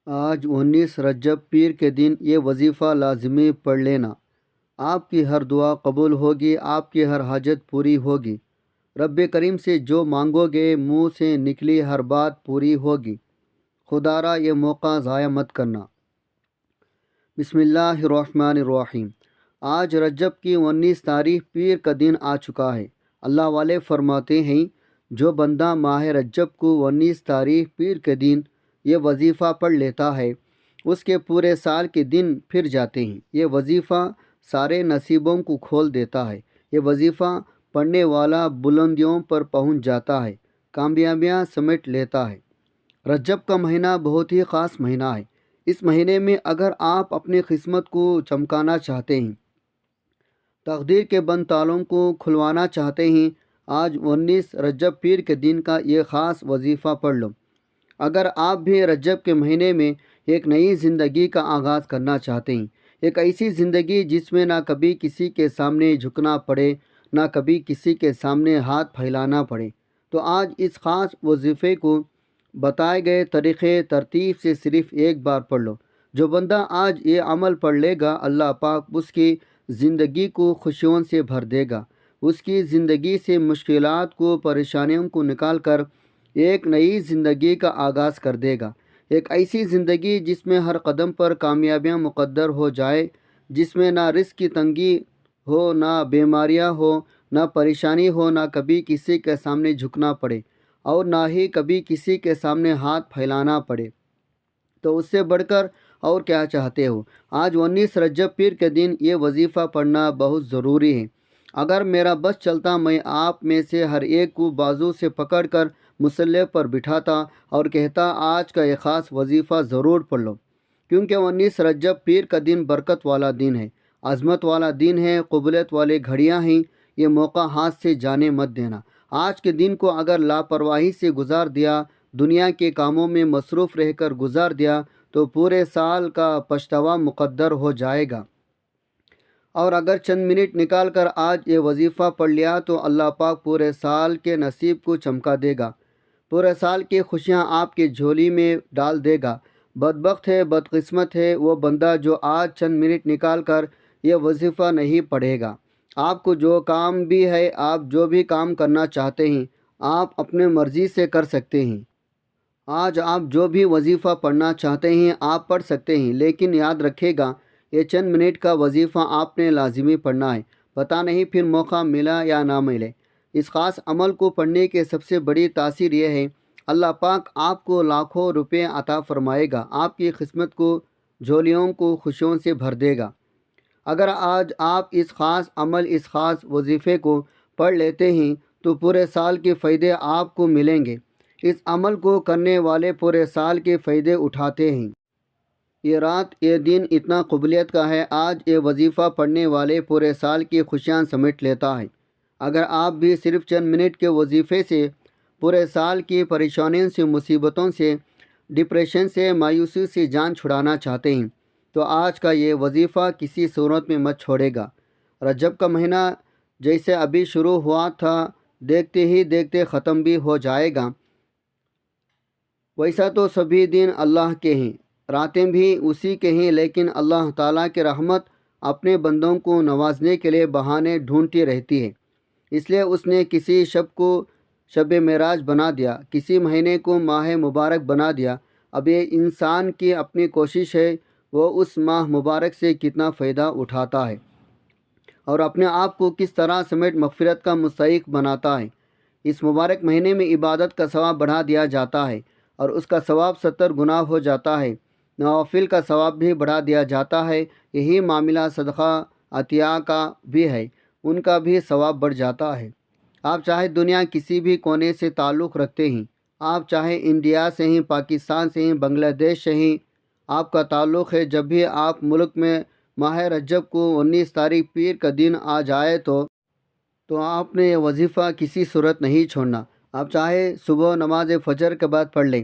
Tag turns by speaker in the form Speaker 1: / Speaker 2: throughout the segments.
Speaker 1: آج 19 رجب پیر کے دن یہ وظیفہ لازمی پڑھ لینا۔ آپ کی ہر دعا قبول ہوگی، آپ کی ہر حاجت پوری ہوگی۔ رب کریم سے جو مانگو گے منہ سے نکلی ہر بات پوری ہوگی۔ خدا را یہ موقع ضائع مت کرنا۔ بسم اللہ الرحمن الرحیم۔ آج رجب کی 19 تاریخ پیر کا دن آ چکا ہے۔ اللہ والے فرماتے ہیں جو بندہ ماہ رجب کو 19 تاریخ پیر کے دن یہ وظیفہ پڑھ لیتا ہے اس کے پورے سال کے دن پھر جاتے ہیں۔ یہ وظیفہ سارے نصیبوں کو کھول دیتا ہے۔ یہ وظیفہ پڑھنے والا بلندیوں پر پہنچ جاتا ہے، کامیابیاں سمیٹ لیتا ہے۔ رجب کا مہینہ بہت ہی خاص مہینہ ہے۔ اس مہینے میں اگر آپ اپنی قسمت کو چمکانا چاہتے ہیں، تقدیر کے بند تالوں کو کھلوانا چاہتے ہیں، آج 19 رجب پیر کے دن کا یہ خاص وظیفہ پڑھ لو۔ اگر آپ بھی رجب کے مہینے میں ایک نئی زندگی کا آغاز کرنا چاہتے ہیں، ایک ایسی زندگی جس میں نہ کبھی کسی کے سامنے جھکنا پڑے، نہ کبھی کسی کے سامنے ہاتھ پھیلانا پڑے، تو آج اس خاص وظیفے کو بتائے گئے طریقے ترتیب سے صرف ایک بار پڑھ لو۔ جو بندہ آج یہ عمل پڑھ لے گا، اللہ پاک اس کی زندگی کو خوشیوں سے بھر دے گا، اس کی زندگی سے مشکلات کو، پریشانیوں کو نکال کر ایک نئی زندگی کا آغاز کر دے گا۔ ایک ایسی زندگی جس میں ہر قدم پر کامیابیاں مقدر ہو جائے، جس میں نہ رزق کی تنگی ہو، نہ بیماریاں ہو، نہ پریشانی ہو، نہ کبھی کسی کے سامنے جھکنا پڑے اور نہ ہی کبھی کسی کے سامنے ہاتھ پھیلانا پڑے۔ تو اس سے بڑھ کر اور کیا چاہتے ہو؟ آج 19 رجب پیر کے دن یہ وظیفہ پڑھنا بہت ضروری ہے۔ اگر میرا بس چلتا میں آپ میں سے ہر ایک کو بازو سے پکڑ کر مصلی پر بٹھاتا اور کہتا آج کا یہ خاص وظیفہ ضرور پڑھ لو، کیونکہ 19 رجب پیر کا دن برکت والا دن ہے، عظمت والا دن ہے، قبولیت والے گھڑیاں ہیں۔ یہ موقع ہاتھ سے جانے مت دینا۔ آج کے دن کو اگر لاپرواہی سے گزار دیا، دنیا کے کاموں میں مصروف رہ کر گزار دیا، تو پورے سال کا پچھتاوا مقدر ہو جائے گا۔ اور اگر چند منٹ نکال کر آج یہ وظیفہ پڑھ لیا تو اللہ پاک پورے سال کے نصیب کو چمکا دے گا، پورے سال کی خوشیاں آپ کی جھولی میں ڈال دے گا۔ بدبخت ہے، بدقسمت ہے وہ بندہ جو آج چند منٹ نکال کر یہ وظیفہ نہیں پڑھے گا۔ آپ کو جو کام بھی ہے، آپ جو بھی کام کرنا چاہتے ہیں، آپ اپنے مرضی سے کر سکتے ہیں۔ آج آپ جو بھی وظیفہ پڑھنا چاہتے ہیں آپ پڑھ سکتے ہیں، لیکن یاد رکھے گا یہ چند منٹ کا وظیفہ آپ نے لازمی پڑھنا ہے۔ پتہ نہیں پھر موقع ملا یا نہ ملے۔ اس خاص عمل کو پڑھنے کے سب سے بڑی تاثیر یہ ہے، اللہ پاک آپ کو لاکھوں روپے عطا فرمائے گا، آپ کی قسمت کو، جھولیوں کو خوشیوں سے بھر دے گا۔ اگر آج آپ اس خاص عمل، اس خاص وظیفے کو پڑھ لیتے ہیں تو پورے سال کے فائدے آپ کو ملیں گے۔ اس عمل کو کرنے والے پورے سال کے فائدے اٹھاتے ہیں۔ یہ رات، یہ دن اتنا قبولیت کا ہے، آج یہ وظیفہ پڑھنے والے پورے سال کی خوشیاں سمیٹ لیتا ہے۔ اگر آپ بھی صرف چند منٹ کے وظیفے سے پورے سال کی پریشانیوں سے، مصیبتوں سے، ڈپریشن سے، مایوسی سے جان چھڑانا چاہتے ہیں تو آج کا یہ وظیفہ کسی صورت میں مت چھوڑے گا۔ رجب کا مہینہ جیسے ابھی شروع ہوا تھا، دیکھتے ہی دیکھتے ختم بھی ہو جائے گا، ویسا تو سبھی دن اللہ کے ہیں، راتیں بھی اسی کے ہیں، لیکن اللہ تعالیٰ کی رحمت اپنے بندوں کو نوازنے کے لیے بہانے ڈھونڈتی رہتی ہے۔ اس لیے اس نے کسی شب کو شب معراج بنا دیا، کسی مہینے کو ماہ مبارک بنا دیا۔ اب یہ انسان کی اپنی کوشش ہے وہ اس ماہ مبارک سے کتنا فائدہ اٹھاتا ہے اور اپنے آپ کو کس طرح سمیٹ مغفرت کا مستحق بناتا ہے۔ اس مبارک مہینے میں عبادت کا ثواب بڑھا دیا جاتا ہے اور اس کا ثواب 70 گنا ہو جاتا ہے۔ نوافل کا ثواب بھی بڑھا دیا جاتا ہے۔ یہی معاملہ صدقہ عطیہ کا بھی ہے، ان کا بھی ثواب بڑھ جاتا ہے۔ آپ چاہے دنیا کسی بھی کونے سے تعلق رکھتے ہیں، آپ چاہے انڈیا سے ہیں، پاکستان سے ہیں، بنگلہ دیش سے ہیں، آپ کا تعلق ہے، جب بھی آپ ملک میں ماہ رجب کو 19 تاریخ پیر کا دن آ جائے تو آپ نے یہ وظیفہ کسی صورت نہیں چھوڑنا۔ آپ چاہے صبح نماز فجر کے بعد پڑھ لیں،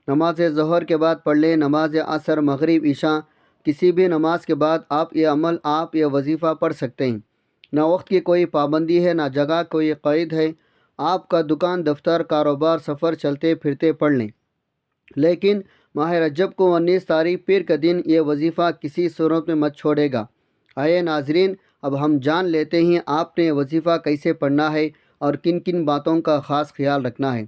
Speaker 1: نماز ظہر کے بعد پڑھ لیں، نماز عصر، مغرب، عشاء، کسی بھی نماز کے بعد آپ یہ عمل، آپ یہ وظیفہ پڑھ سکتے ہیں۔ نہ وقت کی کوئی پابندی ہے، نہ جگہ کوئی قید ہے۔ آپ کا دکان، دفتر، کاروبار، سفر، چلتے پھرتے پڑھ لیں۔ لیکن ماہ رجب کو 19 تاریخ پیر کا دن یہ وظیفہ کسی صورت میں مت چھوڑے گا۔ آئے ناظرین، اب ہم جان لیتے ہیں آپ نے یہ وظیفہ کیسے پڑھنا ہے اور کن کن باتوں کا خاص خیال رکھنا ہے۔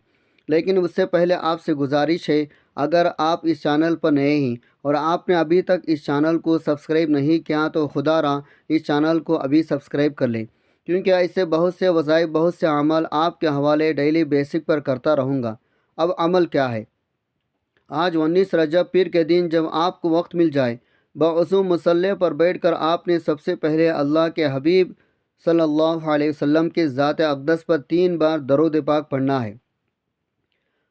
Speaker 1: لیکن اس سے پہلے آپ سے گزارش ہے، اگر آپ اس چینل پر نئے ہیں اور آپ نے ابھی تک اس چینل کو سبسکرائب نہیں کیا تو خدا را اس چینل کو ابھی سبسکرائب کر لیں، کیونکہ ایسے بہت سے وظائف، بہت سے اعمال آپ کے حوالے ڈیلی بیسک پر کرتا رہوں گا۔ اب عمل کیا ہے؟ آج 19 رجب پیر کے دن جب آپ کو وقت مل جائے، باوضو مصلی پر بیٹھ کر آپ نے سب سے پہلے اللہ کے حبیب صلی اللہ علیہ وسلم کے ذات اقدس پر 3 بار درود پاک پڑھنا ہے۔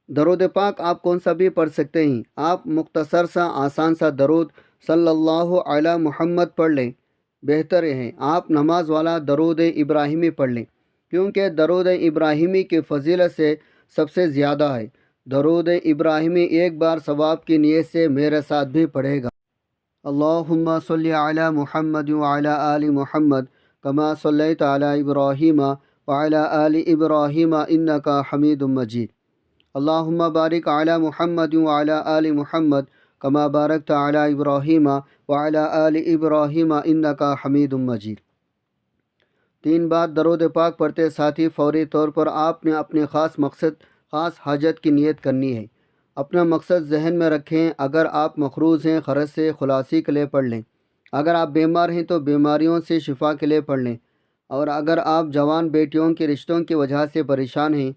Speaker 1: درود پاک آپ کون سا بھی پڑھ سکتے ہیں۔ آپ مختصر سا آسان سا درود صلی اللہ علی محمد پڑھ لیں، بہتر ہے آپ نماز والا درود ابراہیمی پڑھ لیں، کیونکہ درود ابراہیمی کی فضیلت سے سب سے زیادہ ہے۔ درود ابراہیمی ایک بار ثواب کی نیت سے میرے ساتھ بھی پڑھے گا۔ اللہم صلی علی محمد وعلی آل محمد کما صلیت علی ابراہیم وعلی آل ابراہیم انکا حمید مجید۔ اللہم بارک علی محمد وعلی آل محمد کما بارکت علی ابراہیم وعلی آل ابراہیم انکا حمید مجید۔ 3 بار درود پاک پڑھتے ساتھی فوری طور پر آپ نے اپنے خاص مقصد، خاص حاجت کی نیت کرنی ہے۔ اپنا مقصد ذہن میں رکھیں۔ اگر آپ مقروض ہیں، قرض سے خلاصی کے لیے پڑھ لیں۔ اگر آپ بیمار ہیں تو بیماریوں سے شفا کے لیے پڑھ لیں۔ اور اگر آپ جوان بیٹیوں کے رشتوں کی وجہ سے پریشان ہیں،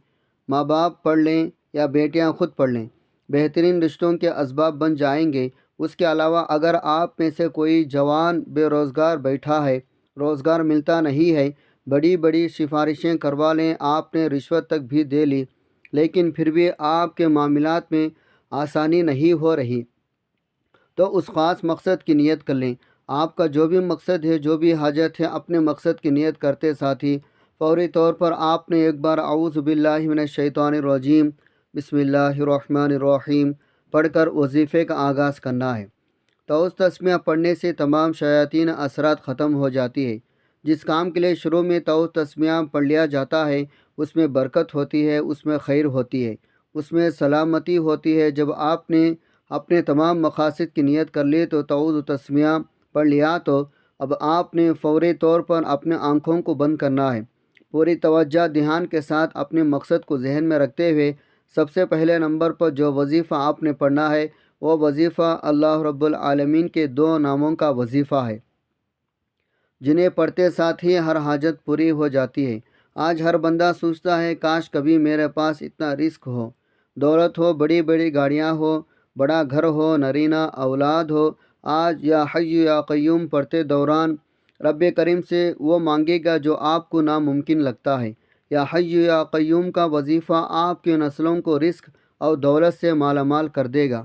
Speaker 1: ماں باپ پڑھ لیں یا بیٹیاں خود پڑھ لیں، بہترین رشتوں کے اسباب بن جائیں گے۔ اس کے علاوہ اگر آپ میں سے کوئی جوان بے روزگار بیٹھا ہے، روزگار ملتا نہیں ہے، بڑی بڑی سفارشیں کروا لیں، آپ نے رشوت تک بھی دے لی، لیکن پھر بھی آپ کے معاملات میں آسانی نہیں ہو رہی، تو اس خاص مقصد کی نیت کر لیں۔ آپ کا جو بھی مقصد ہے، جو بھی حاجت ہے، اپنے مقصد کی نیت کرتے ساتھی فوری طور پر آپ نے ایک بار اعوذ باللہ من الشیطان الرجیم بسم اللہ الرحمن الرحیم پڑھ کر وظیفے کا آغاز کرنا ہے۔ تعوذ تسمیہ پڑھنے سے تمام شیاطین اثرات ختم ہو جاتی ہے۔ جس کام کے لیے شروع میں تعوذ تسمیہ پڑھ لیا جاتا ہے، اس میں برکت ہوتی ہے، اس میں خیر ہوتی ہے، اس میں سلامتی ہوتی ہے۔ جب آپ نے اپنے تمام مقاصد کی نیت کر لی تو تعوذ تسمیہ پڑھ لیا تو اب آپ نے فوری طور پر اپنے آنکھوں کو بند کرنا ہے۔ پوری توجہ دھیان کے ساتھ اپنے مقصد کو ذہن میں رکھتے ہوئے سب سے پہلے نمبر پر جو وظیفہ آپ نے پڑھنا ہے وہ وظیفہ اللہ رب العالمین کے 2 ناموں کا وظیفہ ہے، جنہیں پڑھتے ساتھ ہی ہر حاجت پوری ہو جاتی ہے۔ آج ہر بندہ سوچتا ہے کاش کبھی میرے پاس اتنا رزق ہو، دولت ہو، بڑی بڑی گاڑیاں ہو، بڑا گھر ہو، نرینہ اولاد ہو۔ آج یا حی یا قیوم پڑھتے دوران رب کریم سے وہ مانگے گا جو آپ کو ناممکن لگتا ہے۔ یا حی یا قیوم کا وظیفہ آپ کی نسلوں کو رزق اور دولت سے مالا مال کر دے گا۔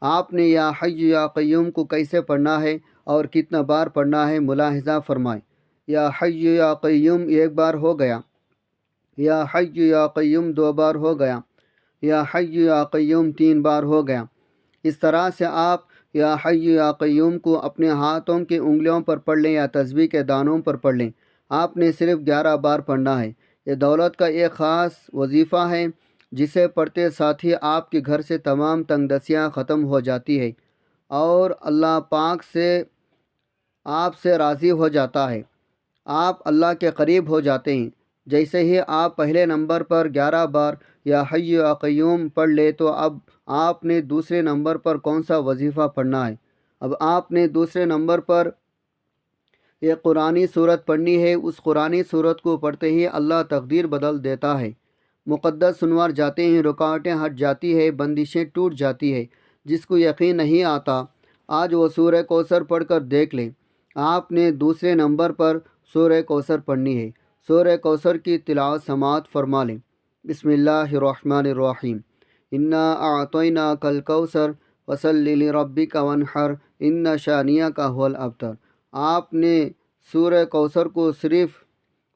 Speaker 1: آپ نے یا حی یا قیوم کو کیسے پڑھنا ہے اور کتنا بار پڑھنا ہے ملاحظہ فرمائیں۔ یا حی یا قیوم 1 بار ہو گیا، یا حی یا قیوم 2 بار ہو گیا، یا حی یا قیوم 3 بار ہو گیا۔ اس طرح سے آپ یا حی یا قیوم کو اپنے ہاتھوں کی انگلیوں پر پڑھ لیں یا تسبیح کے دانوں پر پڑھ لیں۔ آپ نے صرف 11 بار پڑھنا ہے۔ یہ دولت کا ایک خاص وظیفہ ہے جسے پڑھتے ساتھ ہی آپ کے گھر سے تمام تنگ دستیاں ختم ہو جاتی ہے اور اللہ پاک سے آپ سے راضی ہو جاتا ہے، آپ اللہ کے قریب ہو جاتے ہیں۔ جیسے ہی آپ پہلے نمبر پر 11 بار یا حی یا قیوم پڑھ لے تو اب آپ نے دوسرے نمبر پر کون سا وظیفہ پڑھنا ہے؟ اب آپ نے دوسرے نمبر پر ایک قرآنی صورت پڑھنی ہے۔ اس قرآنی صورت کو پڑھتے ہی اللہ تقدیر بدل دیتا ہے، مقدس سنوار جاتے ہیں، رکاوٹیں ہٹ جاتی ہے، بندشیں ٹوٹ جاتی ہے۔ جس کو یقین نہیں آتا آج وہ سورہ کوثر پڑھ کر دیکھ لیں۔ آپ نے دوسرے نمبر پر سورہ کوثر پڑھنی ہے۔ سورہ کوثر کی تلاوت سماعت فرما لیں۔ بسم اللہ الرحمن الرحیم۔ انا اعطیناک الکوثر فصلی لربک وانحر ان شانئک ھو الابتر۔ آپ نے سورہ کوثر کو صرف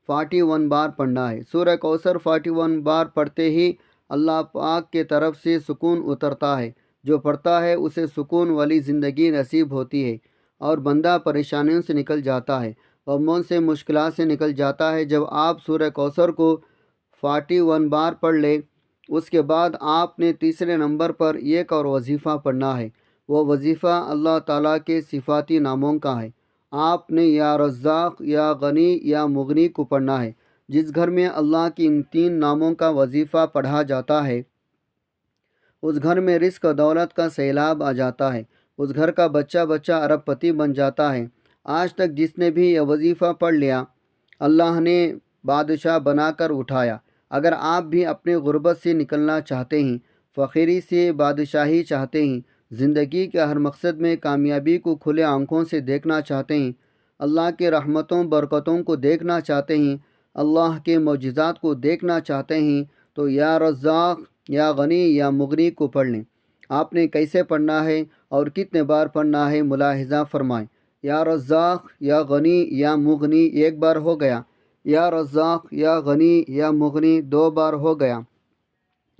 Speaker 1: 41 بار پڑھنا ہے۔ سورہ کوثر 41 بار پڑھتے ہی اللہ پاک کے طرف سے سکون اترتا ہے۔ جو پڑھتا ہے اسے سکون والی زندگی نصیب ہوتی ہے اور بندہ پریشانیوں سے نکل جاتا ہے، غموں سے، مشکلات سے نکل جاتا ہے۔ جب آپ سورہ کوثر کو 41 بار پڑھ لیں اس کے بعد آپ نے تیسرے نمبر پر ایک اور وظیفہ پڑھنا ہے۔ وہ وظیفہ اللہ تعالیٰ کے صفاتی ناموں کا ہے۔ آپ نے یا رزاق، یا غنی، یا مغنی کو پڑھنا ہے۔ جس گھر میں اللہ کی ان تین ناموں کا وظیفہ پڑھا جاتا ہے اس گھر میں رزق و دولت کا سیلاب آ جاتا ہے۔ اس گھر کا بچہ بچہ ارب پتی بن جاتا ہے۔ آج تک جس نے بھی یہ وظیفہ پڑھ لیا اللہ نے بادشاہ بنا کر اٹھایا۔ اگر آپ بھی اپنے غربت سے نکلنا چاہتے ہیں، فقیری سے بادشاہی چاہتے ہیں، زندگی کے ہر مقصد میں کامیابی کو کھلے آنکھوں سے دیکھنا چاہتے ہیں، اللہ کے رحمتوں برکتوں کو دیکھنا چاہتے ہیں، اللہ کے معجزات کو دیکھنا چاہتے ہیں، تو یا رزاق، یا غنی، یا مغنی کو پڑھ لیں۔ آپ نے کیسے پڑھنا ہے اور کتنے بار پڑھنا ہے ملاحظہ فرمائیں۔ یا رزاق، یا غنی، یا مغنی ایک بار ہو گیا، یا رزاق، یا غنی، یا مغنی دو بار ہو گیا،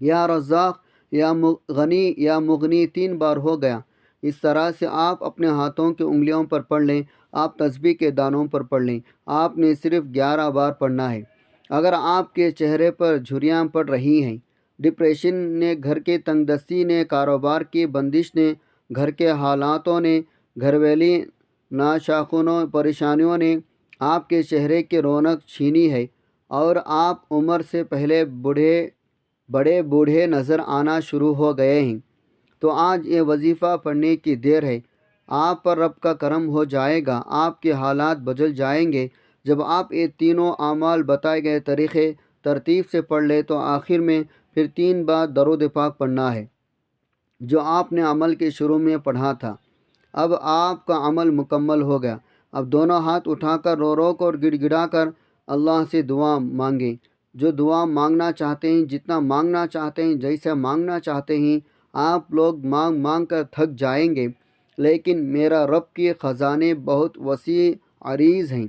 Speaker 1: یا رزاق، یا غنی، یا مغنی تین بار ہو گیا۔ اس طرح سے آپ اپنے ہاتھوں کی انگلیوں پر پڑھ لیں، آپ تسبیح کے دانوں پر پڑھ لیں۔ آپ نے صرف 11 بار پڑھنا ہے۔ اگر آپ کے چہرے پر جھریاں پڑ رہی ہیں، ڈپریشن نے، گھر کے تنگ دستی نے، کاروبار کی بندش نے، گھر کے حالاتوں نے، گھر والی ناشاخنوں پریشانیوں نے آپ کے چہرے کی رونق چھینی ہے اور آپ عمر سے پہلے بڑے بوڑھے نظر آنا شروع ہو گئے ہیں، تو آج یہ وظیفہ پڑھنے کی دیر ہے۔ آپ پر رب کا کرم ہو جائے گا، آپ کے حالات بدل جائیں گے۔ جب آپ یہ تینوں اعمال بتائے گئے طریقے ترتیب سے پڑھ لے تو آخر میں پھر 3 بار درود پاک پڑھنا ہے جو آپ نے عمل کے شروع میں پڑھا تھا۔ اب آپ کا عمل مکمل ہو گیا۔ اب دونوں ہاتھ اٹھا کر رو رو کر گڑ گڑا کر اللہ سے دعا مانگیں۔ جو دعا مانگنا چاہتے ہیں، جتنا مانگنا چاہتے ہیں، جیسے مانگنا چاہتے ہیں، آپ لوگ مانگ مانگ کر تھک جائیں گے، لیکن میرا رب کے خزانے بہت وسیع عریض ہیں۔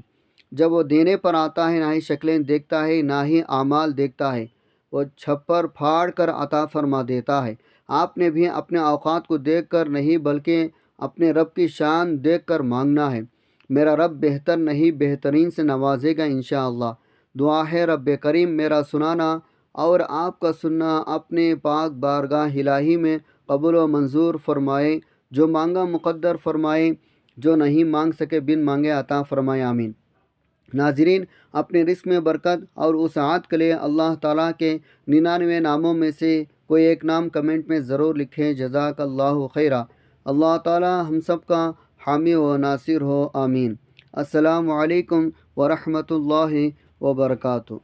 Speaker 1: جب وہ دینے پر آتا ہے نہ ہی شکلیں دیکھتا ہے نہ ہی اعمال دیکھتا ہے، وہ چھپر پھاڑ کر عطا فرما دیتا ہے۔ آپ نے بھی اپنے اوقات کو دیکھ کر نہیں بلکہ اپنے رب کی شان دیکھ کر مانگنا ہے۔ میرا رب بہتر نہیں بہترین سے نوازے گا انشاءاللہ۔ دعا ہے رب کریم میرا سنانا اور آپ کا سننا اپنے پاک بارگاہ الہی میں قبول و منظور فرمائے، جو مانگا مقدر فرمائے، جو نہیں مانگ سکے بن مانگے عطا فرمائے، آمین۔ ناظرین، اپنے رزق میں برکت اور وسعت کے لیے اللہ تعالیٰ کے 99 ناموں میں سے کوئی ایک نام کمنٹ میں ضرور لکھیں۔ جزاک اللہ خیرہ۔ اللہ تعالیٰ ہم سب کا حامی و ناصر ہو، آمین۔ السلام علیکم ورحمۃ اللہ وبرکاتہ۔